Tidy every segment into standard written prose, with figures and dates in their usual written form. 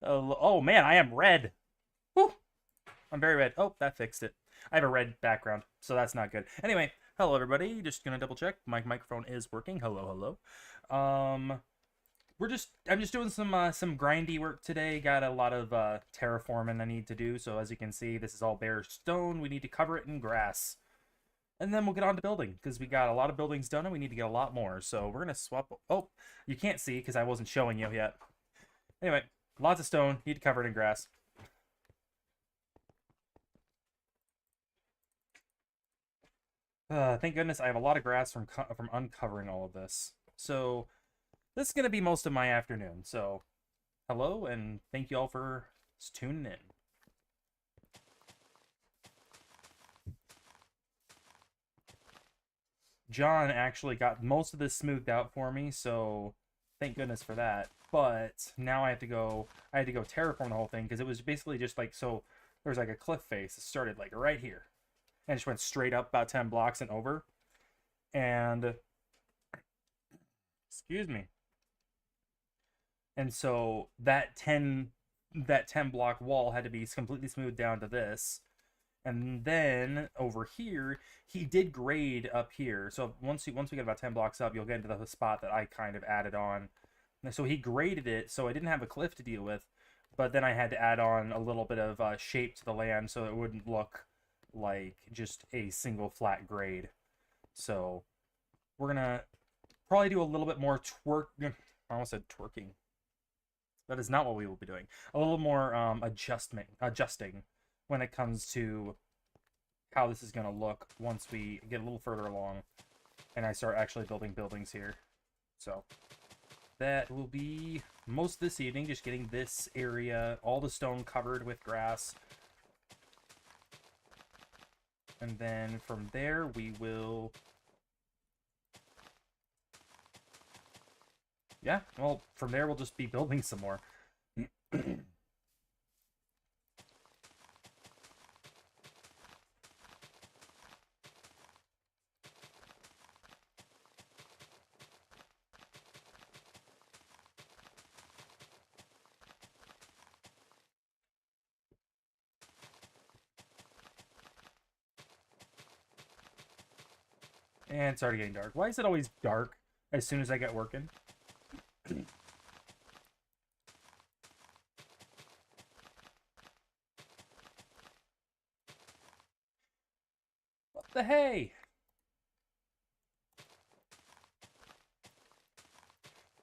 Oh man, I am red. Whew. I'm very red. Oh, that fixed it. I have a red background, so that's not good. Anyway, hello everybody. Just gonna double check. My microphone is working. Hello, hello. I'm just doing some grindy work today. Got a lot of terraforming I need to do. So as you can see, this is all bare stone. We need to cover it in grass. And then we'll get on to building, because we got a lot of buildings done and we need to get a lot more. So we're gonna swap. Oh, you can't see because I wasn't showing you yet. Anyway, lots of stone, need to cover it in grass. Thank goodness I have a lot of grass from uncovering all of this. So this is gonna be most of my afternoon. So hello and thank you all for tuning in. John actually got most of this smoothed out for me, so thank goodness for that. But now I had to go terraform the whole thing, because it was basically just like, so there was like a cliff face. It started like right here and just went straight up about 10 blocks and over. And excuse me. And so that 10 block wall had to be completely smoothed down to this. And then over here, he did grade up here. So once we get about 10 blocks up, you'll get into the spot that I kind of added on. And so he graded it, so I didn't have a cliff to deal with. But then I had to add on a little bit of shape to the land so it wouldn't look like just a single flat grade. So we're gonna probably do a little bit more I almost said twerking. That is not what we will be doing. A little more adjusting when it comes to how this is going to look once we get a little further along and I start actually building buildings here. So that will be most this evening, just getting this area, all the stone covered with grass. And then from there we will... Yeah, well, from there we'll just be building some more. And it's already getting dark. Why is it always dark as soon as I get working? What the hey?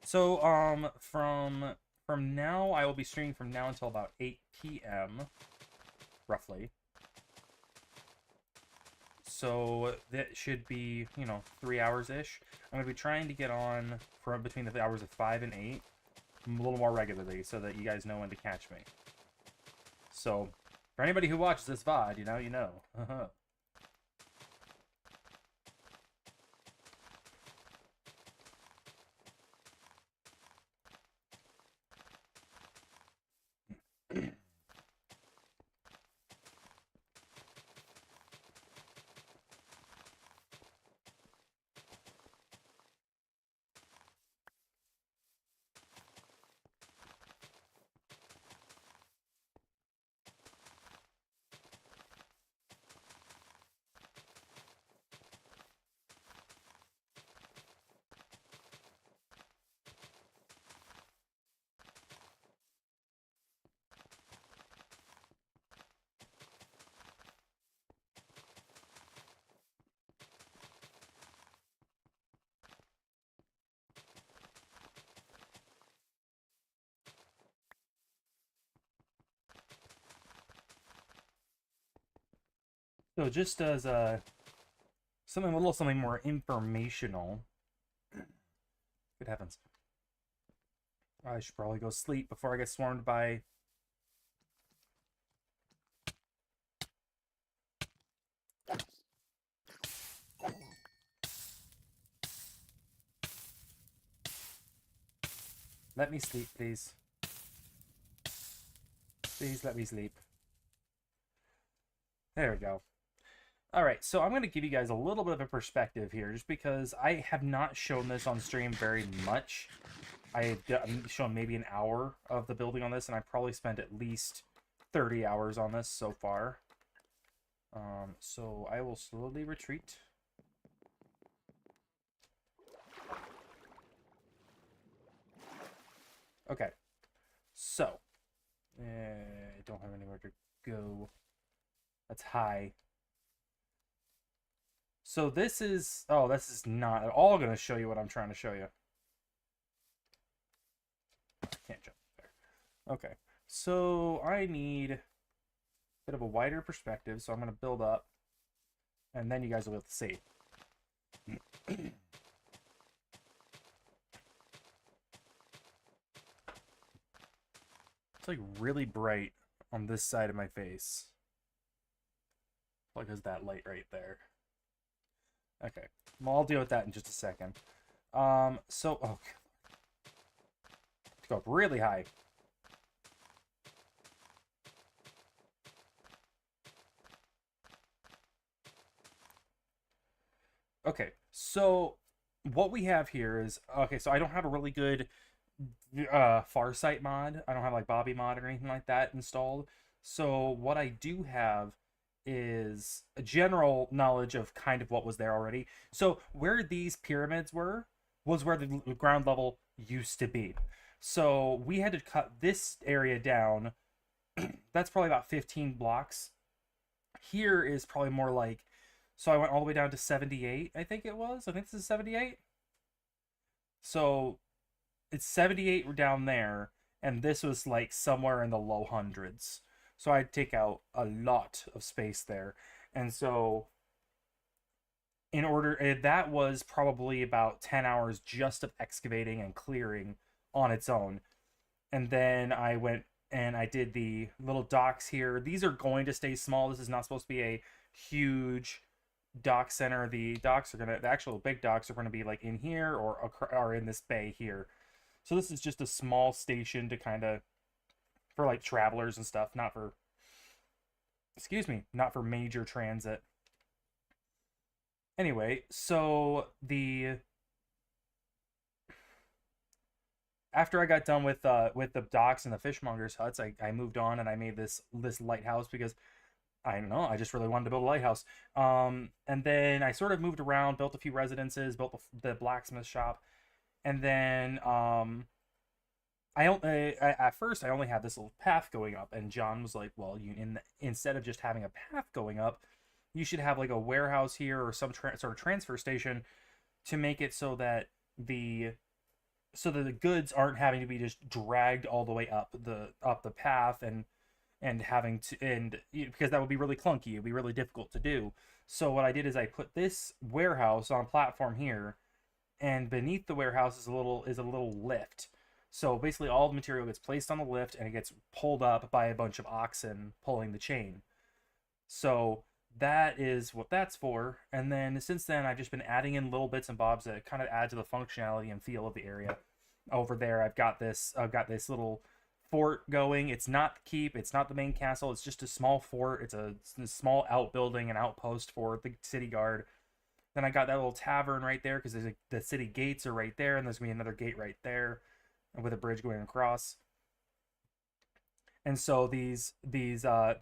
So, from now, I will be streaming from now until about 8 p.m., roughly. So that should be, 3 hours-ish. I'm going to be trying to get on from between the hours of 5 and 8 a little more regularly so that you guys know when to catch me. So, for anybody who watches this VOD, you know. So just as something more informational. Good heavens. I should probably go sleep before I get swarmed by... Let me sleep, please. Please let me sleep. There we go. Alright, so I'm going to give you guys a little bit of a perspective here, just because I have not shown this on stream very much. I'm showing maybe an hour of the building on this, and I probably spent at least 30 hours on this so far. So I will slowly retreat. Okay, so I don't have anywhere to go. That's high. So this is not at all going to show you what I'm trying to show you. Can't jump there. Okay, so I need a bit of a wider perspective, so I'm going to build up, and then you guys will be able to see. It's like really bright on this side of my face. Like there's that light right there. Okay, well, I'll deal with that in just a second. So, oh, go up really high. Okay, so what we have here is, okay, so I don't have a really good Farsight mod. I don't have like Bobby mod or anything like that installed. So what I do have is a general knowledge of kind of what was there already. So where these pyramids were was where the ground level used to be. So we had to cut this area down. That's probably about 15 blocks. Here is probably more like, so I went all the way down to 78, I think it was. I think this is 78. So it's 78 down there, and this was like somewhere in the low hundreds. So I'd take out a lot of space there. And so in order, that was probably about 10 hours just of excavating and clearing on its own. And then I went and I did the little docks here. These are going to stay small. This is not supposed to be a huge dock center. The actual big docks are going to be like in here or in this bay here. So this is just a small station to kind of, for like travelers and stuff, not for major transit. Anyway, so after I got done with the docks and the fishmongers' huts, I moved on and I made this lighthouse because I don't know, I just really wanted to build a lighthouse. And then I sort of moved around, built a few residences, built the blacksmith shop, and then at first I only had this little path going up, and John was like, "Well, instead of just having a path going up, you should have like a warehouse here or some sort of transfer station to make it so that the goods aren't having to be just dragged all the way up the path and having to because that would be really clunky. It'd be really difficult to do. So what I did is I put this warehouse on a platform here, and beneath the warehouse is a little lift. So basically all the material gets placed on the lift and it gets pulled up by a bunch of oxen pulling the chain. So that is what that's for. And then since then I've just been adding in little bits and bobs that kind of add to the functionality and feel of the area. Over there I've got this little fort going. It's not the keep, it's not the main castle, it's just a small fort. It's a small outbuilding, an outpost for the city guard. Then I got that little tavern right there because the city gates are right there, and there's gonna be another gate right there with a bridge going across. And so the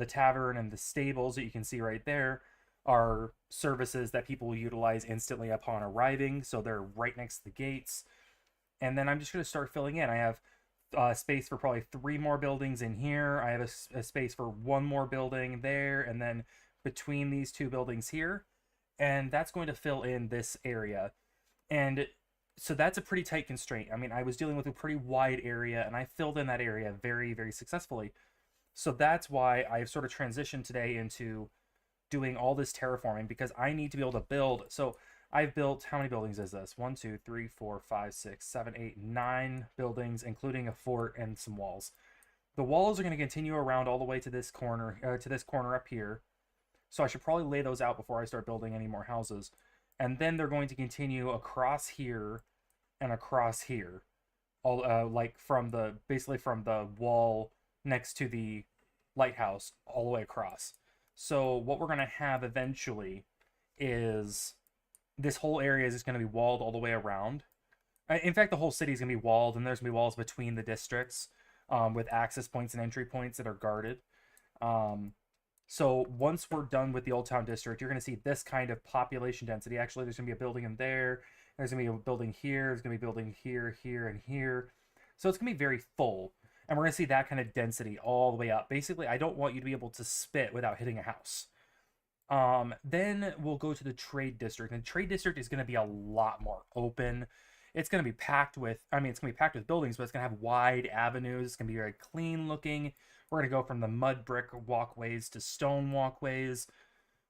tavern and the stables that you can see right there are services that people will utilize instantly upon arriving. So they're right next to the gates. And then I'm just going to start filling in. I have space for probably 3 more buildings in here. I have a space for 1 more building there, and then between these 2 buildings here. And that's going to fill in this area. And so that's a pretty tight constraint. I mean, I was dealing with a pretty wide area, and I filled in that area very, very successfully. So that's why I've sort of transitioned today into doing all this terraforming, because I need to be able to build. So I've built, how many buildings is this? 1, 2, 3, 4, 5, 6, 7, 8, 9 buildings, including a fort and some walls. The walls are going to continue around all the way to this corner up here. So I should probably lay those out before I start building any more houses. And then they're going to continue across here and across here, all like basically from the wall next to the lighthouse all the way across. So what we're going to have eventually is this whole area is just going to be walled all the way around. In fact, the whole city is going to be walled, and there's going to be walls between the districts, with access points and entry points that are guarded. Um, so once we're done with the Old Town District, you're going to see this kind of population density. Actually, there's going to be a building in there. There's going to be a building here. There's going to be a building here, here, and here. So it's going to be very full. And we're going to see that kind of density all the way up. Basically, I don't want you to be able to spit without hitting a house. Then we'll go to the trade district, and trade district is going to be a lot more open. It's going to be packed with, I mean, it's going to be packed with buildings, but it's going to have wide avenues. It's going to be very clean looking. We're going to go from the mud brick walkways to stone walkways.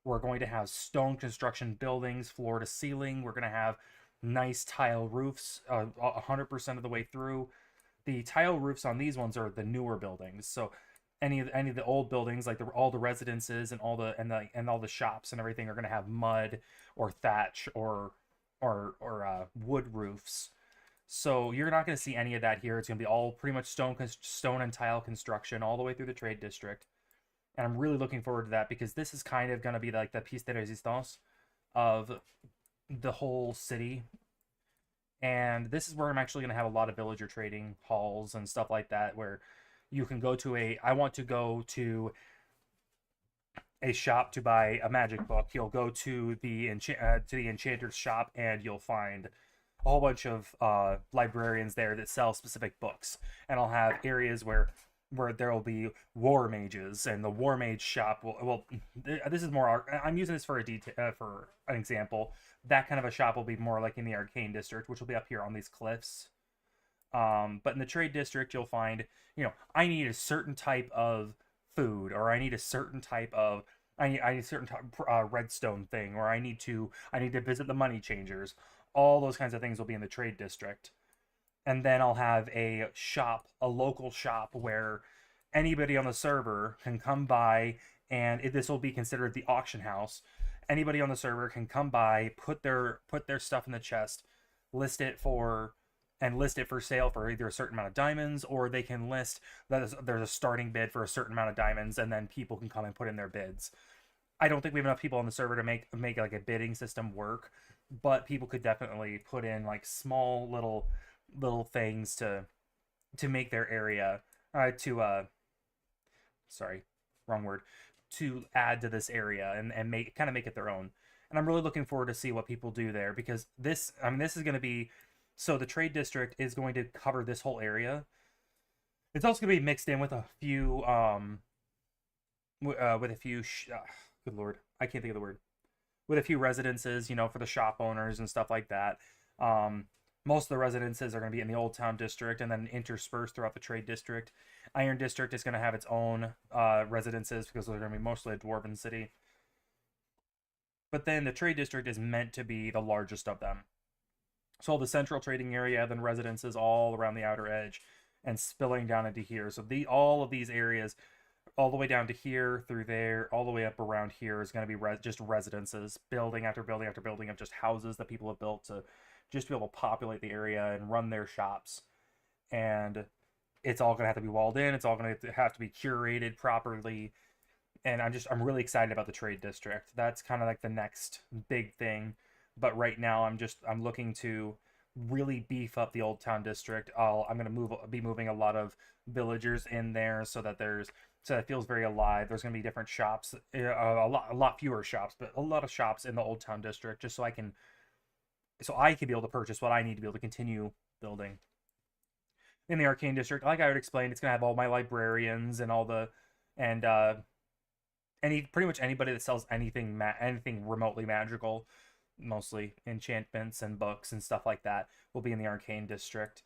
We're going to have stone construction buildings, floor to ceiling. We're going to have nice tile roofs, 100% of the way through. The tile roofs on these ones are the newer buildings. So any of the old buildings, like all the residences and all the shops and everything, are going to have mud or thatch or wood roofs. So you're not going to see any of that here. It's going to be all pretty much stone and tile construction all the way through the trade district. And I'm really looking forward to that because this is kind of going to be like the piece de resistance of the whole city. And this is where I'm actually going to have a lot of villager trading halls and stuff like that, where you can go to I want to go to a shop to buy a magic book. You'll go to the enchanter's shop, and you'll find a whole bunch of librarians there that sell specific books. And I'll have areas where there will be war mages, and the war mage shop will, well, this is more, I'm using this for for an example. That kind of a shop will be more like in the arcane district, which will be up here on these cliffs. But in the trade district, you'll find, I need a certain type of food, or I need a certain type of, I need a certain type, redstone thing, or I need to visit the money changers. All those kinds of things will be in the trade district. And then I'll have a shop, a local shop, where anybody on the server can come by, and this will be considered the auction house. Anybody on the server can come by, put their stuff in the chest, list it for list it for sale for either a certain amount of diamonds, or they can list that there's a starting bid for a certain amount of diamonds, and then people can come and put in their bids. I don't think we have enough people on the server to make like a bidding system work, but people could definitely put in like small little things to make their area, to sorry, wrong word, to add to this area, and make it their own. And I'm really looking forward to see what people do there, because this is going to be, so the trade district is going to cover this whole area. It's also going to be mixed in with a few good lord, I can't think of the word, with a few residences, for the shop owners and stuff like that. Most of the residences are going to be in the Old Town District, and then interspersed throughout the Trade District. Iron District is going to have its own residences, because they're going to be mostly a dwarven city. But then the Trade District is meant to be the largest of them. So the central trading area, then residences all around the outer edge, and spilling down into here. So all of these areas, all the way down to here, through there, all the way up around here, is going to be just residences, building after building after building of just houses that people have built to just be able to populate the area and run their shops. And it's all going to have to be walled in. It's all going to have to be curated properly. And I'm really excited about the trade district. That's kind of like the next big thing. But right now I'm looking to really beef up the Old Town District. I'm going to be moving a lot of villagers in there, so that it feels very alive. There's going to be different shops, a lot fewer shops, but a lot of shops in the Old Town District, just so I can be able to purchase what I need to be able to continue building. In the Arcane District, like I would explain, it's going to have all my librarians and pretty much anybody that sells anything remotely magical, mostly enchantments and books and stuff like that, will be in the Arcane District.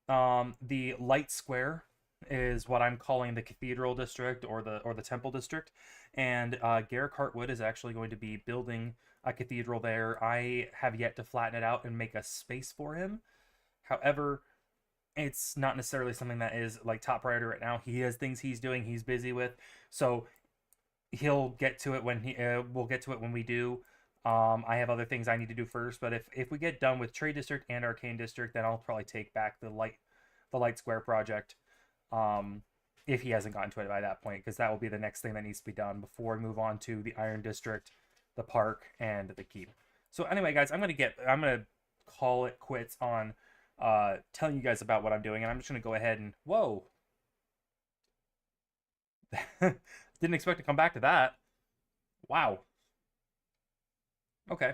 The Light Square is what I'm calling the Cathedral District, or the Temple District, and Garrick Hartwood is actually going to be building a cathedral there. I have yet to flatten it out and make a space for him. However, it's not necessarily something that is like top priority right now. He has things he's doing, he's busy with, so he'll get to it when we'll get to it when we do. I have other things I need to do first, but if we get done with Trade District and Arcane District, then I'll probably take back the Light Square project. If he hasn't gotten to it by that point, because that will be the next thing that needs to be done before we move on to the Iron District, the park, and the keep. So anyway, guys, I'm gonna call it quits on telling you guys about what I'm doing, and I'm just gonna go ahead and whoa, didn't expect to come back to that. Wow. Okay.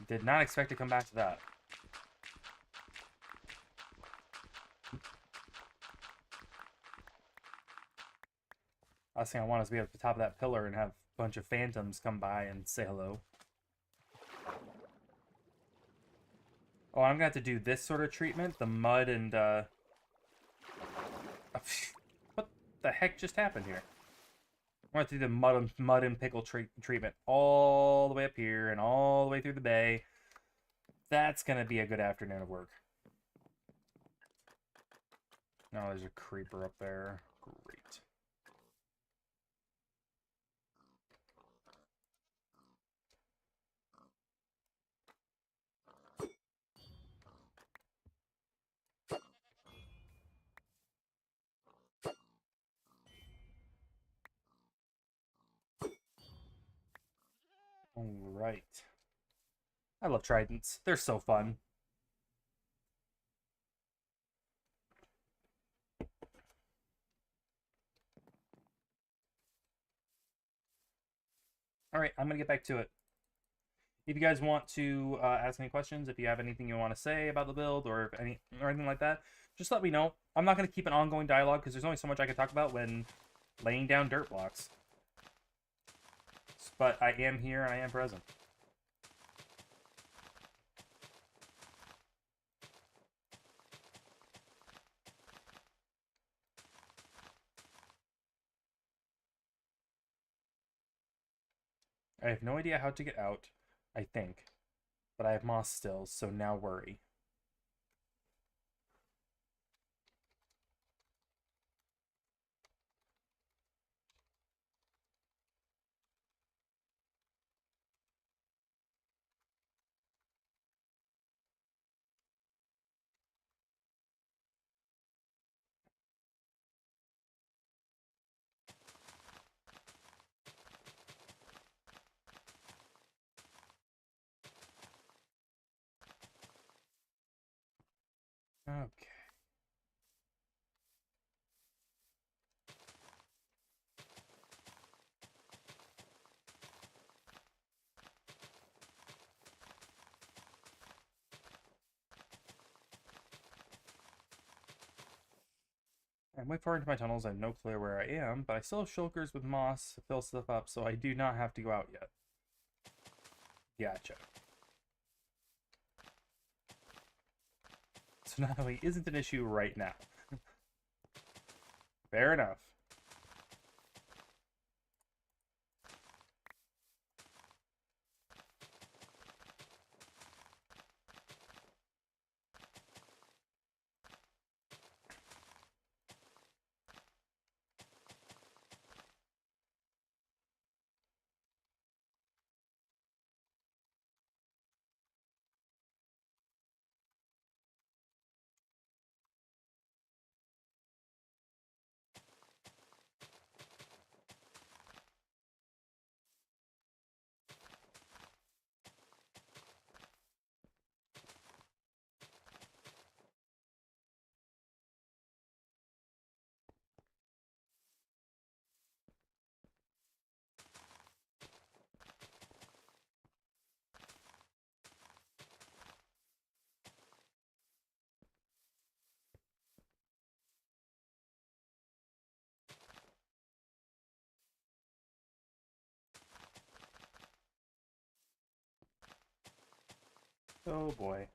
Did not expect to come back to that. Last thing I want is to be at the top of that pillar and have a bunch of phantoms come by and say hello. Oh, I'm gonna have to do this sort of treatment. The mud and, what the heck just happened here? I'm gonna have to do the mud and pickle treatment all the way up here and all the way through the bay. That's gonna be a good afternoon of work. No, there's a creeper up there. Great. All right. I love tridents. They're so fun. All right, I'm gonna get back to it. If you guys want to ask any questions, if you have anything you want to say about the build or anything like that, just let me know. I'm not gonna keep an ongoing dialogue because there's only so much I can talk about when laying down dirt blocks. But I am here and I am present. I have no idea how to get out, I think. But I have moss still, so now worry. Okay. I'm way far into my tunnels. I have no clue where I am, but I still have shulkers with moss to fill stuff up, so I do not have to go out yet. Gotcha. So not only isn't an issue right now. Fair enough. Oh boy.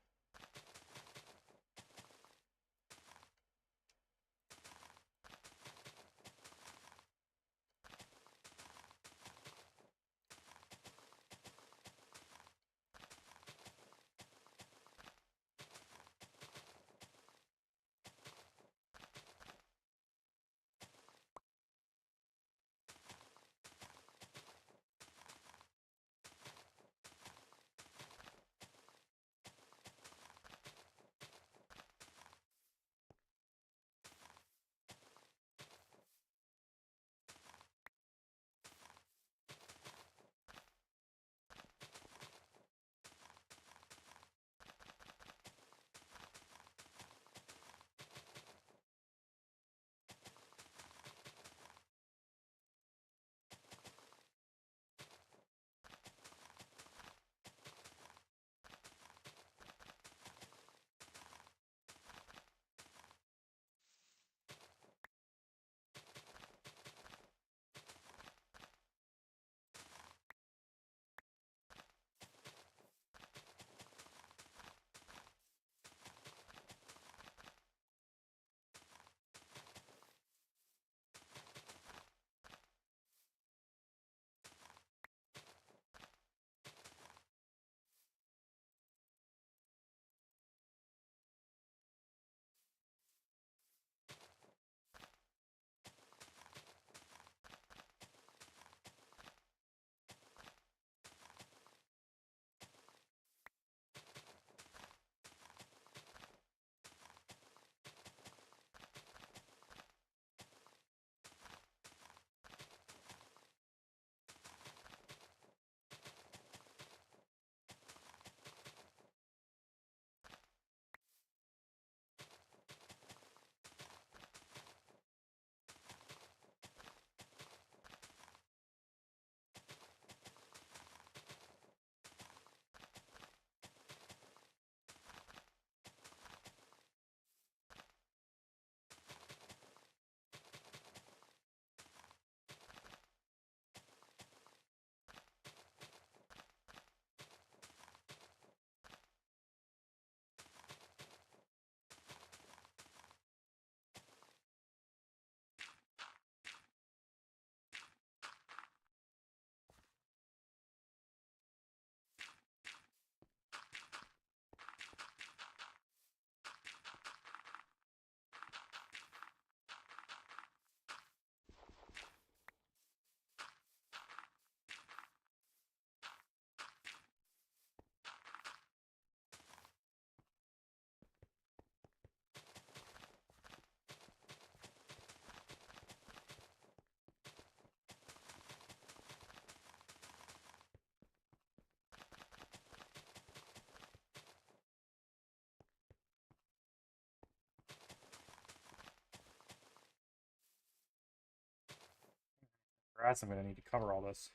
grass I'm gonna need to cover all this.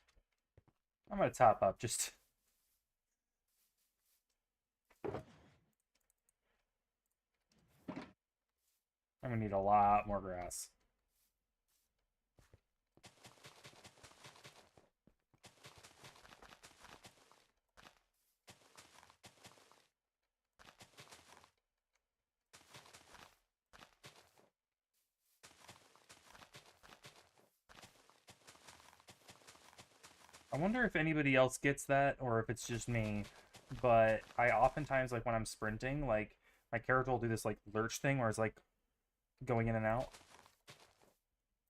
I'm gonna top up, just... I'm gonna need a lot more grass. I wonder if anybody else gets that, or if it's just me, but I oftentimes, like, when I'm sprinting, like, my character will do this, like, lurch thing where it's, like, going in and out.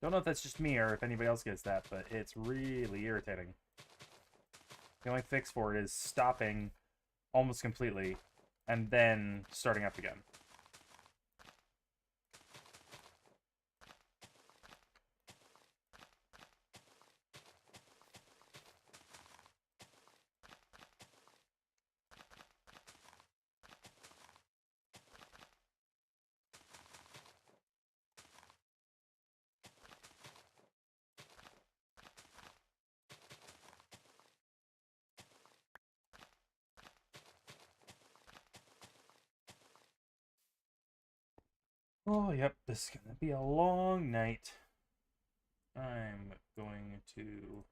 Don't know if that's just me or if anybody else gets that, but it's really irritating. The only fix for it is stopping almost completely and then starting up again. Oh, yep, this is gonna be a long night. I'm going to...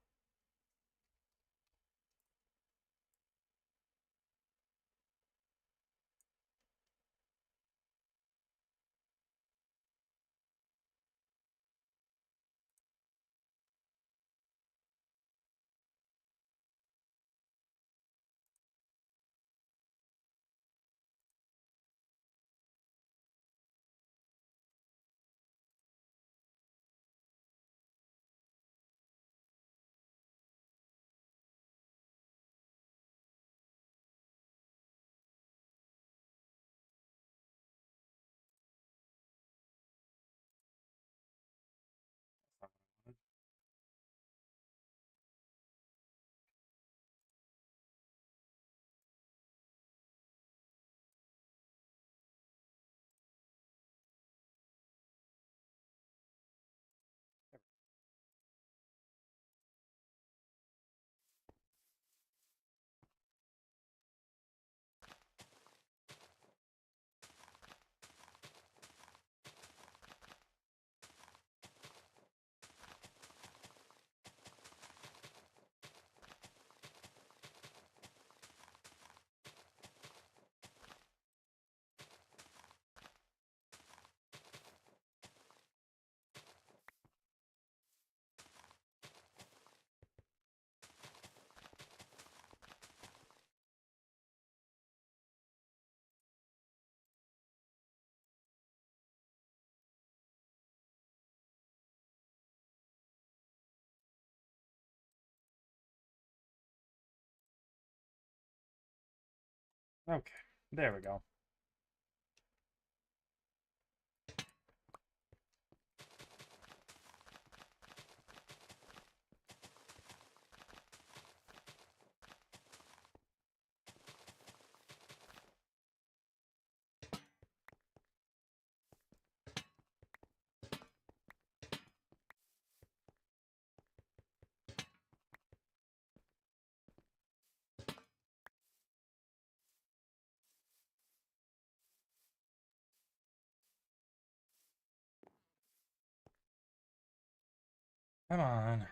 Okay, there we go. Come on.